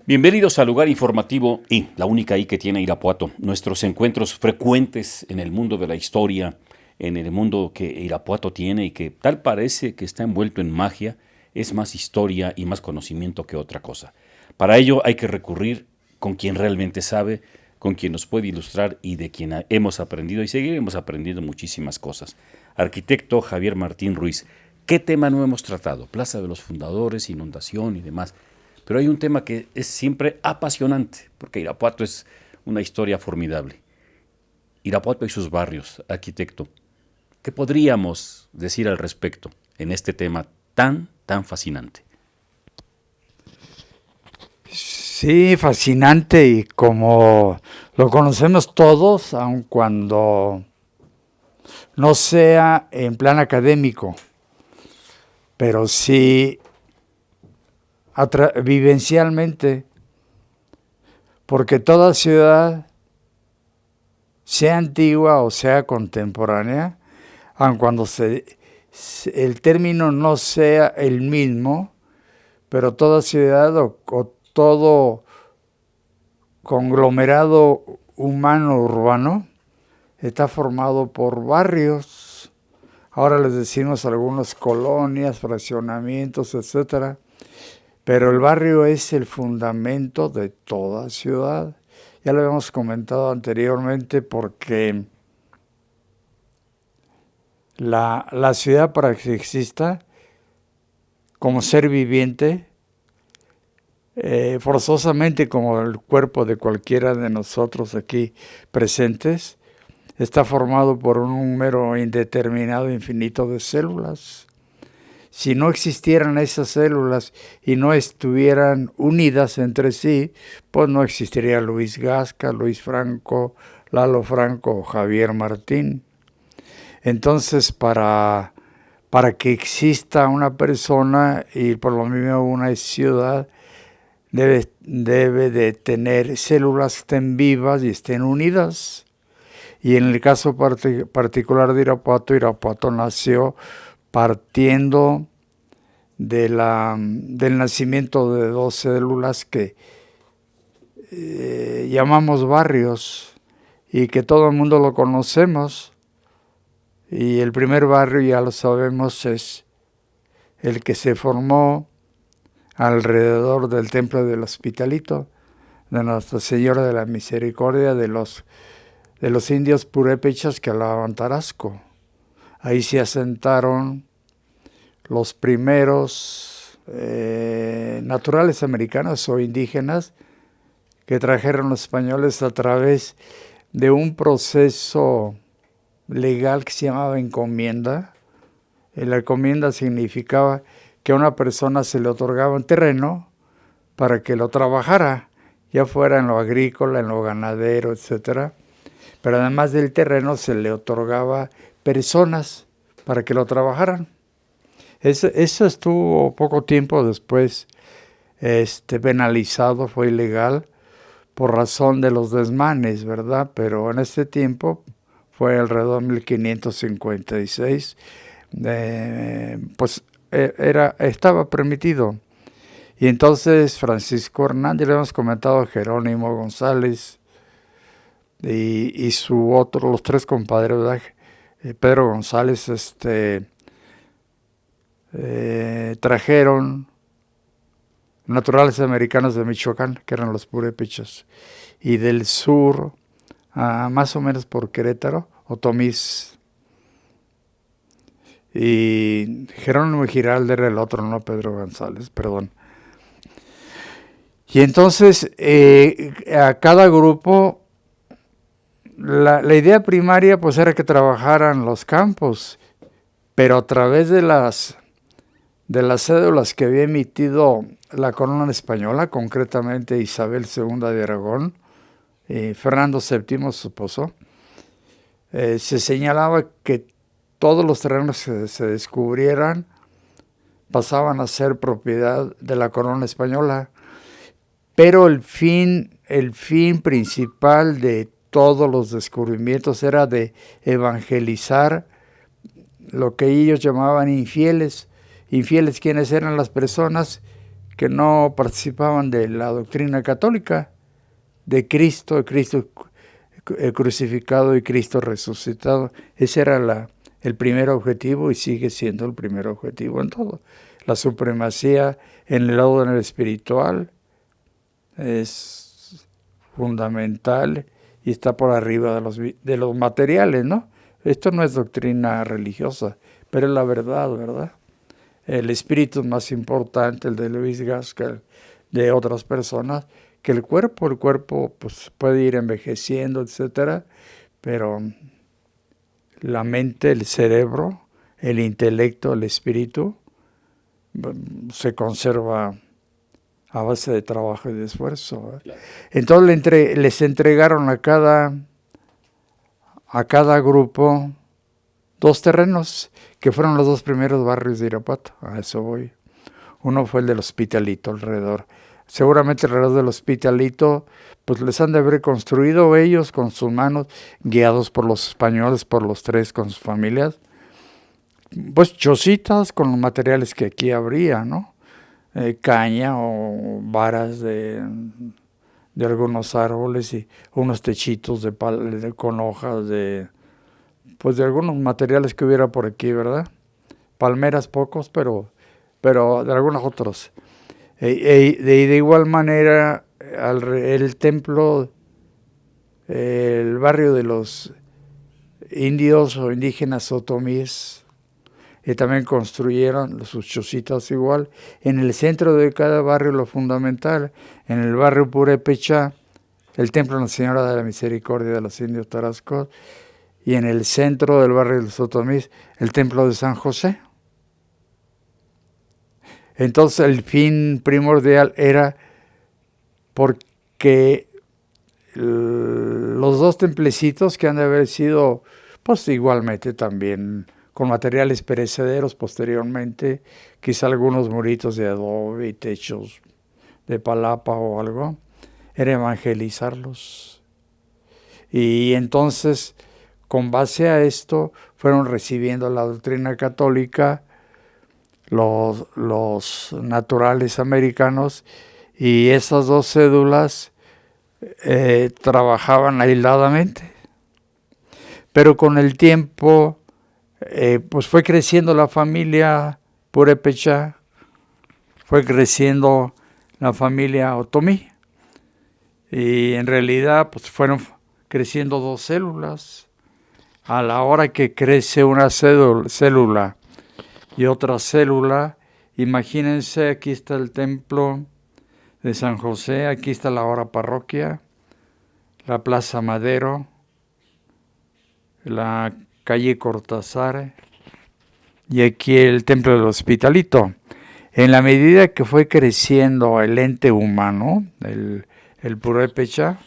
Bienvenidos al lugar informativo y la única I que tiene Irapuato. Nuestros encuentros frecuentes en el mundo de la historia, en el mundo que Irapuato tiene y que tal parece que está envuelto en magia, es más historia y más conocimiento que otra cosa. Para ello hay que recurrir con quien realmente sabe, con quien nos puede ilustrar y de quien hemos aprendido y seguiremos aprendiendo muchísimas cosas. Arquitecto Javier Martín Ruiz. ¿Qué tema no hemos tratado? Plaza de los Fundadores, inundación y demás. Pero hay un tema que es siempre apasionante, porque Irapuato es una historia formidable. Irapuato y sus barrios, arquitecto. ¿Qué podríamos decir al respecto en este tema tan fascinante? Sí, fascinante, y como lo conocemos todos, aun cuando no sea en plan académico, pero sí vivencialmente, porque toda ciudad, sea antigua o sea contemporánea, aun cuando el término no sea el mismo, pero toda ciudad o todo conglomerado humano urbano está formado por barrios. Ahora les decimos algunas colonias, fraccionamientos, etcétera. Pero el barrio es el fundamento de toda ciudad. Ya lo habíamos comentado anteriormente, porque la ciudad, para que exista como ser viviente, forzosamente como el cuerpo de cualquiera de nosotros aquí presentes, está formado por un número indeterminado, infinito de células. Si no existieran esas células y no estuvieran unidas entre sí, pues no existiría Luis Gasca, Luis Franco, Lalo Franco o Javier Martín. Entonces, para que exista una persona y por lo mismo una ciudad, debe de tener células que estén vivas y estén unidas. Y en el caso particular de Irapuato nació partiendo del nacimiento de dos células que llamamos barrios y que todo el mundo lo conocemos. Y el primer barrio, ya lo sabemos, es el que se formó alrededor del Templo del Hospitalito, de Nuestra Señora de la Misericordia, de los indios purépechas que hablaban tarasco. Ahí se asentaron los primeros naturales americanos o indígenas que trajeron los españoles a través de un proceso legal que se llamaba encomienda. La encomienda significaba que a una persona se le otorgaba un terreno para que lo trabajara, ya fuera en lo agrícola, en lo ganadero, etcétera. Pero además del terreno se le otorgaba personas para que lo trabajaran. Eso estuvo poco tiempo después penalizado, fue ilegal por razón de los desmanes, ¿verdad? Pero en este tiempo, fue alrededor de 1556, pues estaba permitido. Y entonces Francisco Hernández, le hemos comentado, Jerónimo González y los tres compadres, ¿verdad? Pedro González, trajeron naturales americanos de Michoacán, que eran los purépechas, y del sur, más o menos por Querétaro, Otomís. Y Jerónimo Giraldo era el otro, no Pedro González, perdón. Y entonces, a cada grupo, la idea primaria pues era que trabajaran los campos, pero a través de las cédulas que había emitido la corona española, concretamente Isabel II de Aragón, Fernando VII, su esposo, se señalaba que todos los terrenos que se descubrieran pasaban a ser propiedad de la corona española, pero el fin principal de todos los descubrimientos era de evangelizar lo que ellos llamaban infieles. Infieles, ¿quiénes eran las personas que no participaban de la doctrina católica, de Cristo crucificado y Cristo resucitado. Ese era el primer objetivo y sigue siendo el primer objetivo en todo. La supremacía en el orden espiritual es fundamental y está por arriba de los materiales, ¿no? Esto no es doctrina religiosa, pero es la verdad, ¿verdad? El espíritu es más importante, el de Luis Gaskell, de otras personas, que el cuerpo. El cuerpo pues, puede ir envejeciendo, etcétera, pero la mente, el cerebro, el intelecto, el espíritu, se conserva a base de trabajo y de esfuerzo. Claro. Entonces les entregaron a cada grupo 2 terrenos, que fueron los 2 primeros barrios de Irapuato. A eso voy. Uno fue el del Hospitalito alrededor. Seguramente alrededor del Hospitalito, pues les han de haber construido ellos con sus manos, guiados por los españoles, por los 3 con sus familias, pues chocitas con los materiales que aquí habría, ¿no? Caña o varas de algunos árboles y unos techitos con hojas pues de algunos materiales que hubiera por aquí, ¿verdad? Palmeras pocos, pero de algunos otros. De igual manera, el templo, el barrio de los indios o indígenas otomíes, también construyeron sus chocitas igual. En el centro de cada barrio, lo fundamental, en el barrio Purépecha, el templo de la Señora de la Misericordia de los Indios Tarascos, y en el centro del barrio de los otomíes, el templo de San José. Entonces el fin primordial era porque los 2 templecitos que han de haber sido, pues igualmente también con materiales perecederos posteriormente, quizá algunos muritos de adobe y techos de palapa o algo, era evangelizarlos. Y entonces, con base a esto, fueron recibiendo la doctrina católica los naturales americanos, y esas 2 cédulas trabajaban aisladamente. Pero con el tiempo, pues fue creciendo la familia Purépecha, fue creciendo la familia otomí, y en realidad pues fueron creciendo 2 células. A la hora que crece una célula y otra célula, imagínense, aquí está el templo de San José, aquí está la ahora parroquia, la Plaza Madero, la calle Cortázar, y aquí el templo del Hospitalito. En la medida que fue creciendo el ente humano, el Purépecha,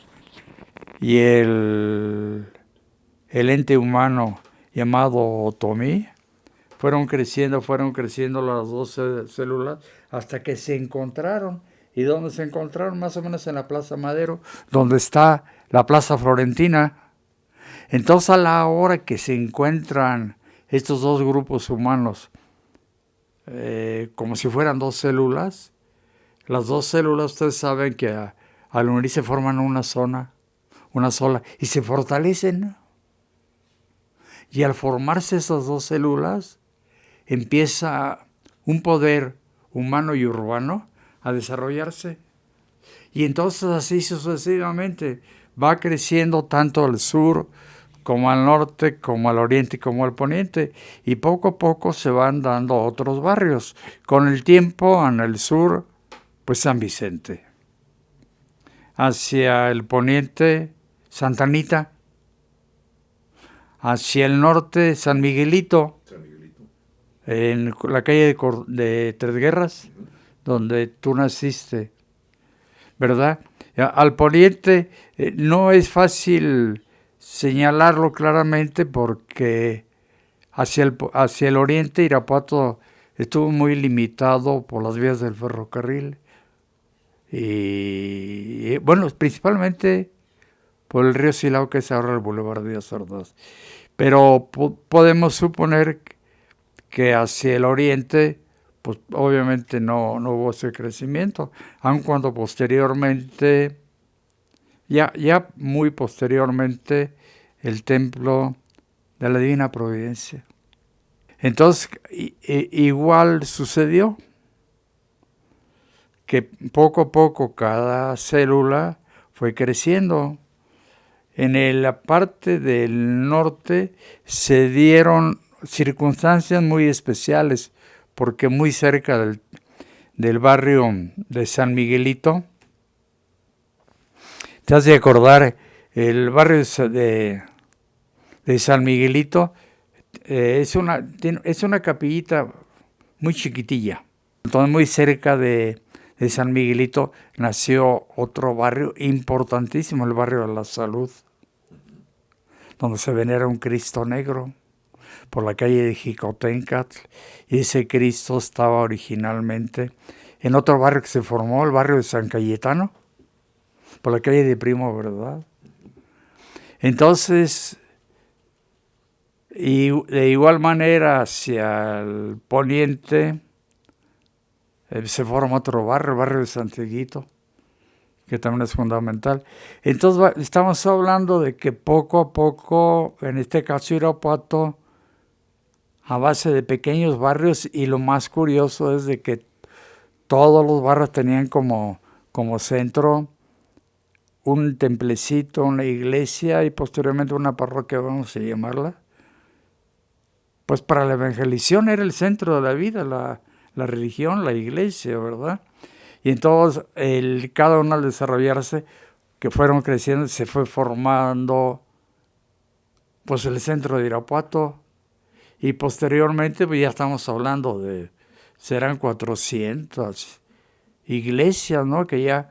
y el ente humano llamado otomí, fueron creciendo las 2 células hasta que se encontraron. ¿Y dónde se encontraron? Más o menos en la Plaza Madero, donde está la Plaza Florentina. Entonces, a la hora que se encuentran estos 2 grupos humanos, como si fueran 2 células, las 2 células, ustedes saben que al unirse forman una sola, y se fortalecen. Y al formarse esas 2 células, empieza un poder humano y urbano a desarrollarse. Y entonces así sucesivamente va creciendo tanto al sur como al norte, como al oriente, como al poniente, y poco a poco se van dando otros barrios. Con el tiempo, en el sur, pues San Vicente. Hacia el poniente, Santa Anita. Hacia el norte, San Miguelito. En la calle de Tres Guerras, donde tú naciste, ¿verdad? Al poniente no es fácil señalarlo claramente porque hacia el oriente Irapuato estuvo muy limitado por las vías del ferrocarril y bueno, principalmente por el río Silao, que es ahora el Boulevard Díaz Ordaz. Pero podemos suponer que hacia el oriente pues obviamente no hubo ese crecimiento, aun cuando posteriormente, ya muy posteriormente, el templo de la Divina Providencia. Entonces, igual sucedió que poco a poco cada célula fue creciendo. En la parte del norte se dieron circunstancias muy especiales, porque muy cerca del barrio de San Miguelito, te has de acordar, el barrio de San Miguelito es una capillita muy chiquitilla. Entonces, muy cerca de San Miguelito nació otro barrio importantísimo, el barrio de la Salud, donde se venera un Cristo negro por la calle de Jicotencatl, y ese Cristo estaba originalmente en otro barrio que se formó, el barrio de San Cayetano, por la calle de Primo, ¿verdad? Entonces, y de igual manera hacia el poniente se forma otro barrio, el barrio de Santiaguito, que también es fundamental. Entonces estamos hablando de que poco a poco, en este caso Irapuato, a base de pequeños barrios, y lo más curioso es de que todos los barrios tenían como centro un templecito, una iglesia y posteriormente una parroquia, vamos a llamarla. Pues para la evangelización era el centro de la vida, la religión, la iglesia, ¿verdad? Y entonces cada uno al desarrollarse, que fueron creciendo, se fue formando pues el centro de Irapuato, y posteriormente pues ya estamos hablando serán 400 iglesias, ¿no?, que ya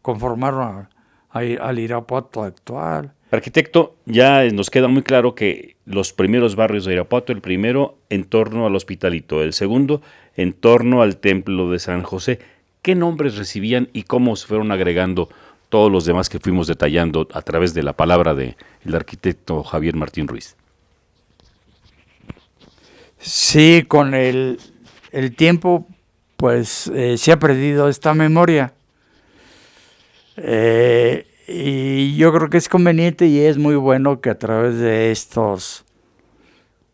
conformaron al Irapuato actual. Arquitecto, ya nos queda muy claro que los primeros barrios de Irapuato, el primero en torno al Hospitalito, el segundo en torno al Templo de San José. ¿Qué nombres recibían y cómo se fueron agregando todos los demás que fuimos detallando a través de la palabra del arquitecto Javier Martín Ruiz? Sí, con el tiempo pues se ha perdido esta memoria. Y yo creo que es conveniente y es muy bueno que a través de estos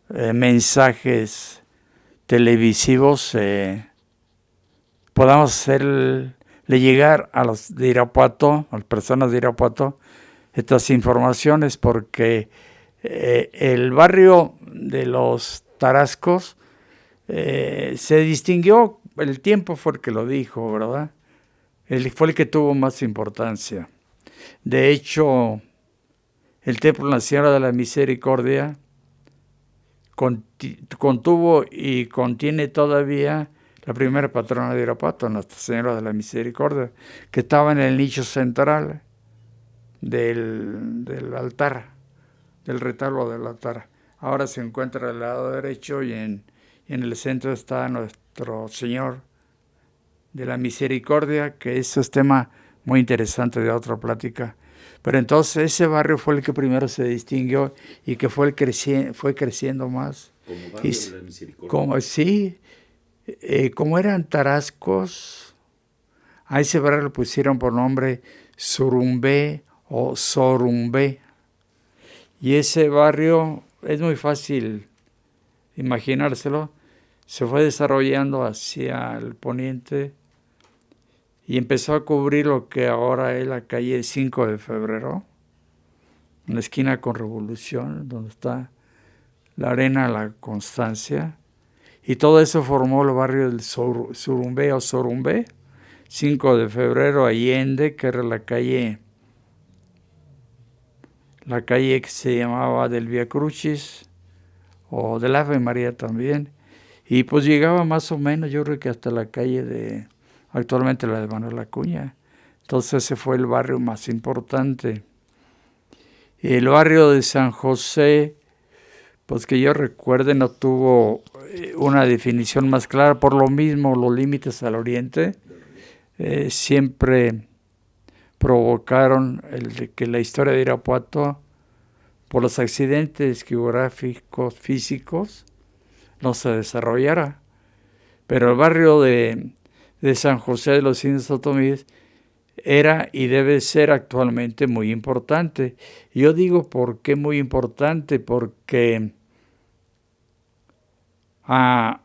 mensajes televisivos podamos hacerle llegar a los de Irapuato, a las personas de Irapuato, estas informaciones, porque el barrio de los Tarascos se distinguió, el tiempo fue el que lo dijo, ¿verdad? Fue el que tuvo más importancia. De hecho, el Templo de la Señora de la Misericordia contuvo y contiene todavía la primera patrona de Irapuato, Nuestra Señora de la Misericordia, que estaba en el nicho central del altar, del retablo del altar. Ahora se encuentra al lado derecho y en el centro está Nuestro Señor de la Misericordia, que eso es tema muy interesante de otra plática. Pero entonces ese barrio fue el que primero se distinguió y que fue creciendo más. Como barrio de la Misericordia. Como eran Tarascos, a ese barrio le pusieron por nombre Surumbé o Sorumbé. Y ese barrio es muy fácil imaginárselo. Se fue desarrollando hacia el poniente y empezó a cubrir lo que ahora es la calle 5 de Febrero, en la esquina con Revolución, donde está la Arena La Constancia. Y todo eso formó el barrio del Surumbé o Sorumbé, 5 de Febrero, Allende, que era la calle que se llamaba del Vía Crucis, o del Ave María también. Y pues llegaba más o menos, yo creo que hasta la calle actualmente la de Manuel Acuña. Entonces ese fue el barrio más importante. Y el barrio de San José, pues que yo recuerde, no tuvo una definición más clara. Por lo mismo, los límites al oriente siempre provocaron que la historia de Irapuato, por los accidentes geográficos, físicos, no se desarrollara. Pero el barrio de San José de los Indios Otomíes era y debe ser actualmente muy importante. Yo digo por qué muy importante, porque a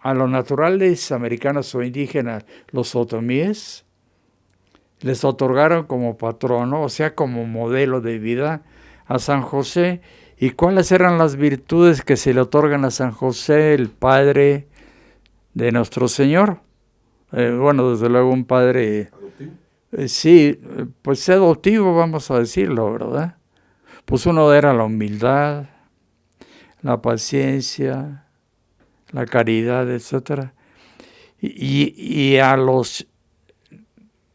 los naturales americanos o indígenas, los otomíes, les otorgaron como patrono, o sea, como modelo de vida a San José. ¿Y cuáles eran las virtudes que se le otorgan a San José, el padre de nuestro Señor? Bueno, desde luego un padre, sí, pues adoptivo, vamos a decirlo, ¿verdad? Pues uno era la humildad, la paciencia, la caridad, etcétera. Y a los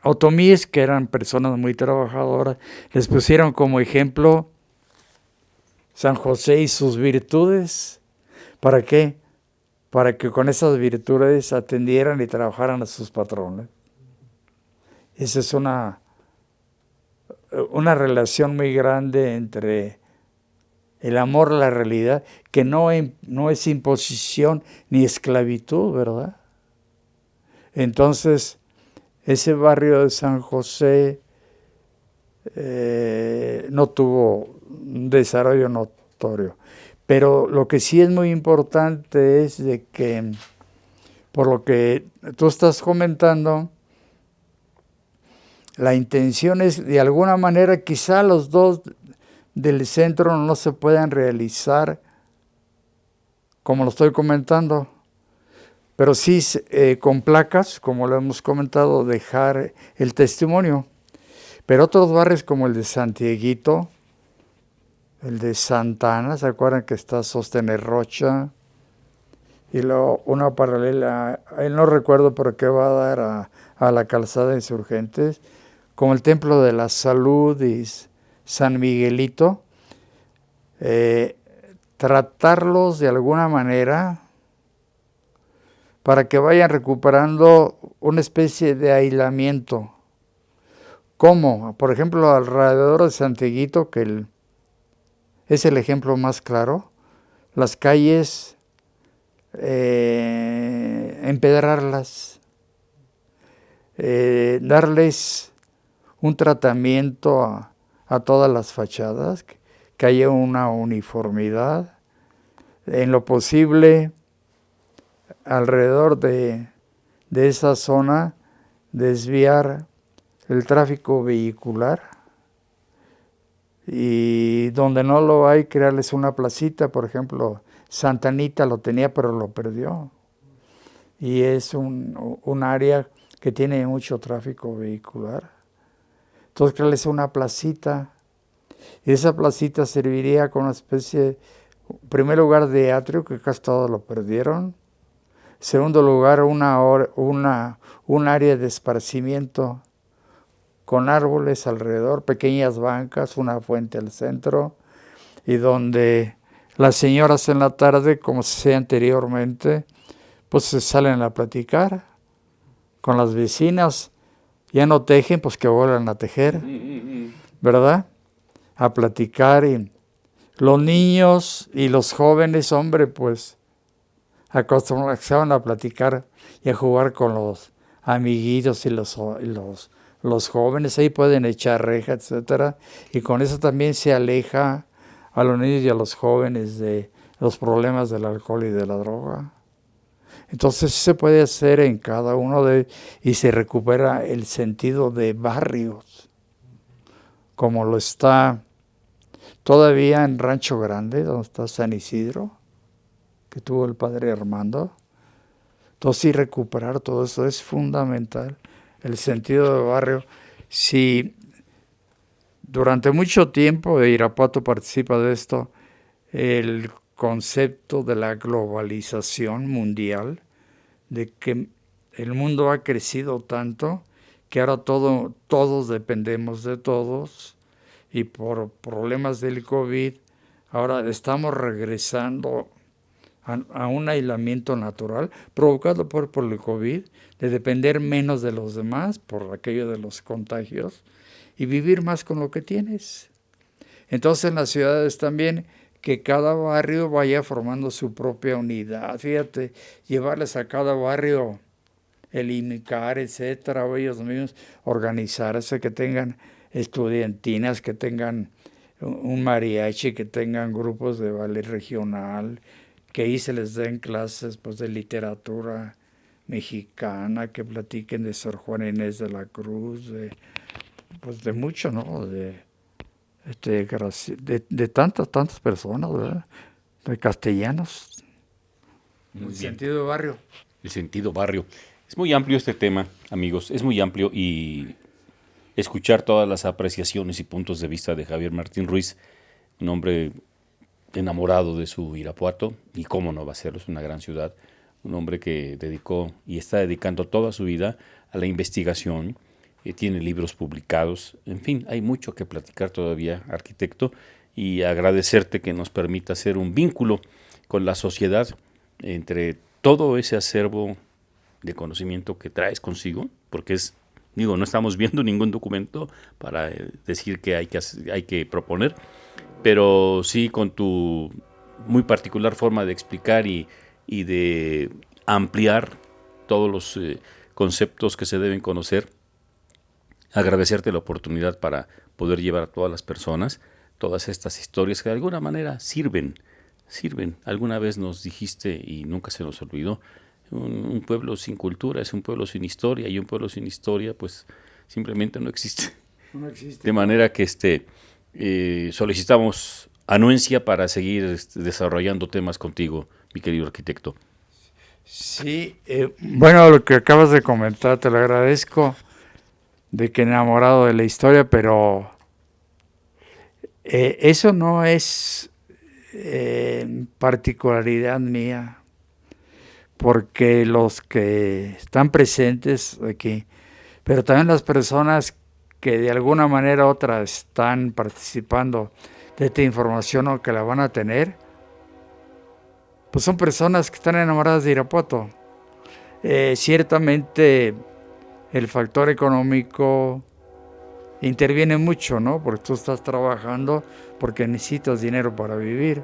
otomíes, que eran personas muy trabajadoras, les pusieron como ejemplo San José y sus virtudes. ¿Para qué? Para que con esas virtudes atendieran y trabajaran a sus patrones. Esa es una relación muy grande entre el amor a la realidad, que no es imposición ni esclavitud, ¿verdad? Entonces, ese barrio de San José no tuvo un desarrollo notorio. Pero lo que sí es muy importante es de que, por lo que tú estás comentando, la intención es, de alguna manera, quizá los dos del centro no se puedan realizar como lo estoy comentando, pero sí con placas, como lo hemos comentado, dejar el testimonio. Pero otros barrios como el de Santieguito, el de Santa Ana, ¿se acuerdan que está Sostener Rocha? Y luego una paralela, no recuerdo por qué va a dar a la calzada de Insurgentes, como el Templo de la Salud y San Miguelito, tratarlos de alguna manera para que vayan recuperando una especie de aislamiento. ¿Cómo? Por ejemplo, alrededor de Santieguito, que es el ejemplo más claro, las calles, empedrarlas, darles un tratamiento a todas las fachadas, que haya una uniformidad, en lo posible, alrededor de esa zona, desviar el tráfico vehicular, y donde no lo hay, crearles una placita. Por ejemplo, Santa Anita lo tenía, pero lo perdió, y es un área que tiene mucho tráfico vehicular. Entonces, crearles una placita, y esa placita serviría como una especie, en primer lugar, de atrio, que casi todo lo perdieron. Segundo lugar, un área de esparcimiento con árboles alrededor, pequeñas bancas, una fuente al centro, y donde las señoras en la tarde, como se hacía anteriormente, pues se salen a platicar con las vecinas. Ya no tejen, pues que vuelvan a tejer, ¿verdad? A platicar. Y los niños y los jóvenes, hombre, pues acostumbraban a platicar y a jugar con los amiguitos y los jóvenes. Ahí pueden echar reja, etcétera, y con eso también se aleja a los niños y a los jóvenes de los problemas del alcohol y de la droga. Entonces se puede hacer en cada uno y se recupera el sentido de barrios, como lo está todavía en Rancho Grande, donde está San Isidro, que tuvo el padre Armando. Entonces, sí, recuperar todo eso es fundamental, el sentido de barrio. Si durante mucho tiempo, Irapuato participa de esto, el concepto de la globalización mundial, de que el mundo ha crecido tanto que ahora todos dependemos de todos, y por problemas del COVID ahora estamos regresando a un aislamiento natural provocado por el COVID, de depender menos de los demás por aquello de los contagios y vivir más con lo que tienes. Entonces en las ciudades también, que cada barrio vaya formando su propia unidad. Fíjate, llevarles a cada barrio el IMICAR, etcétera, o ellos mismos organizarse, que tengan estudiantinas, que tengan un mariachi, que tengan grupos de ballet regional, que ahí se les den clases pues, de literatura mexicana, que platiquen de Sor Juana Inés de la Cruz, pues de mucho, ¿no? De tantas personas, ¿verdad? De castellanos. Muy bien. Sentido de barrio. El sentido barrio. Es muy amplio este tema, amigos, es muy amplio, y escuchar todas las apreciaciones y puntos de vista de Javier Martín Ruiz, un hombre enamorado de su Irapuato, y cómo no va a serlo, es una gran ciudad, un hombre que dedicó y está dedicando toda su vida a la investigación, tiene libros publicados, en fin, hay mucho que platicar todavía, arquitecto, y agradecerte que nos permita hacer un vínculo con la sociedad entre todo ese acervo de conocimiento que traes consigo, porque no estamos viendo ningún documento para decir que hay que proponer, pero sí con tu muy particular forma de explicar y de ampliar todos los conceptos que se deben conocer. Agradecerte la oportunidad para poder llevar a todas las personas todas estas historias que de alguna manera sirven. Alguna vez nos dijiste, y nunca se nos olvidó, un pueblo sin cultura es un pueblo sin historia, y un pueblo sin historia pues simplemente no existe. No existe. De manera que solicitamos anuencia para seguir desarrollando temas contigo, mi querido arquitecto. Sí, bueno, lo que acabas de comentar, te lo agradezco, de que enamorado de la historia, pero eso no es particularidad mía, porque los que están presentes aquí, pero también las personas que de alguna manera u otra están participando de esta información o que la van a tener, pues son personas que están enamoradas de Irapuato. Ciertamente el factor económico interviene mucho, ¿no? Porque tú estás trabajando porque necesitas dinero para vivir,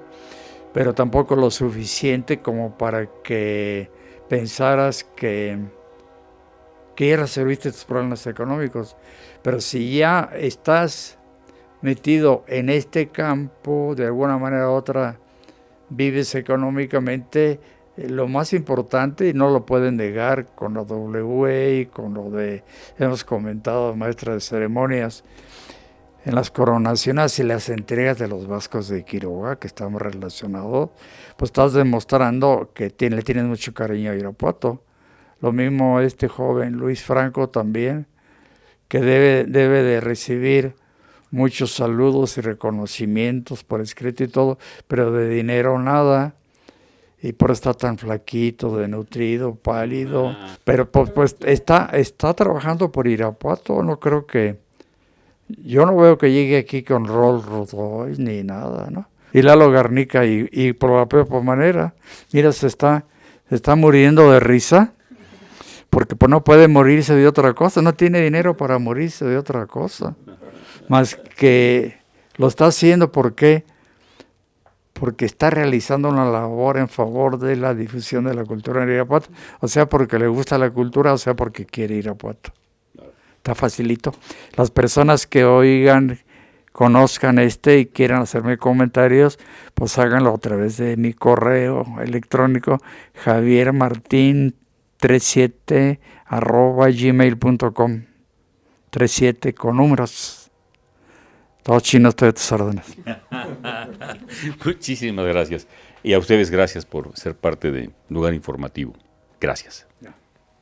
pero tampoco lo suficiente como para que pensaras que ya resolviste tus problemas económicos. Pero si ya estás metido en este campo, de alguna manera u otra vives económicamente, lo más importante, y no lo pueden negar con la WE y con lo de, hemos comentado, maestra de ceremonias, en las coronaciones y las entregas de los vascos de Quiroga, que estamos relacionados, pues estás demostrando que le tienes mucho cariño a Irapuato. Lo mismo este joven Luis Franco también, que debe de recibir muchos saludos y reconocimientos por escrito y todo, pero de dinero nada, y por estar tan flaquito, desnutrido, pálido, pero pues está trabajando por Irapuato. No creo que, yo no veo que llegue aquí con Rolls Royce ni nada, ¿no? Y Lalo Garnica y por la peor manera, mira, se está muriendo de risa, porque pues no puede morirse de otra cosa, no tiene dinero para morirse de otra cosa, más que lo está haciendo porque está realizando una labor en favor de la difusión de la cultura en Irapuato, o sea, porque le gusta la cultura, o sea, porque quiere Irapuato. Está facilito. Las personas que oigan, conozcan y quieran hacerme comentarios, pues háganlo a través de mi correo electrónico, javiermartin37@gmail.com. 37 con números. Todos chinos, estoy a tus órdenes. Muchísimas gracias. Y a ustedes gracias por ser parte de Lugar Informativo. Gracias.